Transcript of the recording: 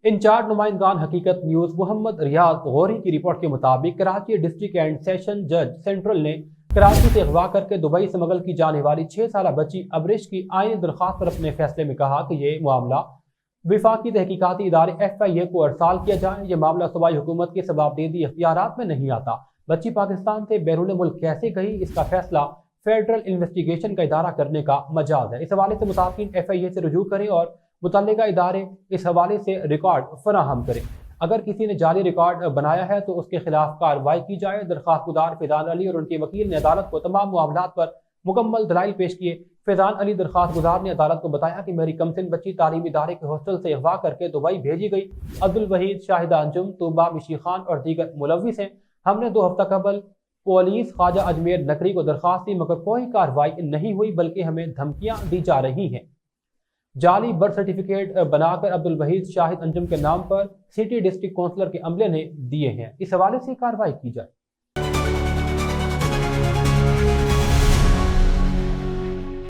In charge नुमाइंदगान हकीकत news Mohammad रियाज गौरी की report के मुताबिक कराची डिस्ट्रिक्ट एंड सेशन जज सेंट्रल ने कराची से अगवा करके दुबई स्मगल की जाने वाली 6 साल बच्ची अबरिश की आईनी दरख्वास्त पर अपने फैसले में कहा कि ये मामला विफाकी तहकीकाती इदारे FIA को अरसाल किया जाए। ये मामला सूबाई हुकूमत के जवाबदेही इख्तियारात में नहीं आता। बच्ची पाकिस्तान से बैरून मुल्क कैसे गई, इसका फैसला फेडरल इन्वेस्टिगेशन का इदारा करने का मजाज है। इस हवाले से मुताल्लिक़ FIA से रुजू करें और मुतल्लिका इदारे इस हवाले से रिकॉर्ड फराहम करें। अगर किसी ने जाली रिकॉर्ड बनाया है तो उसके खिलाफ कार्रवाई की जाए। दरख्वास्त गुजार फैजान अली और उनके वकील ने अदालत को तमाम मामलात पर मुकम्मल दलाइल पेश किए। फैजान अली दरख्वास्त गुजार ने अदालत को बताया कि मेरी कमसिन बच्ची तालीमी इदारे के हॉस्टल से अगवा करके दुबई भेजी गई। अब्दुल वहीद, शाहिदा अंजुम, तूबा, मिशी खान और दीगर मुलव्विस हैं। हमने 2 हफ्ता कबल पुलिस ख्वाजा अजमेर नकरी को दरख्वास्त दी मगर कोई कार्रवाई नहीं हुई, बल्कि हमें धमकियां दी जा रही हैं। जाली बर्थ सर्टिफिकेट बनाकर अब्दुल वहीद, शाहिद अंजुम के नाम पर सिटी डिस्ट्रिक्ट काउंसलर के अमले ने दिए हैं। इस हवाले से कार्रवाई की जाए।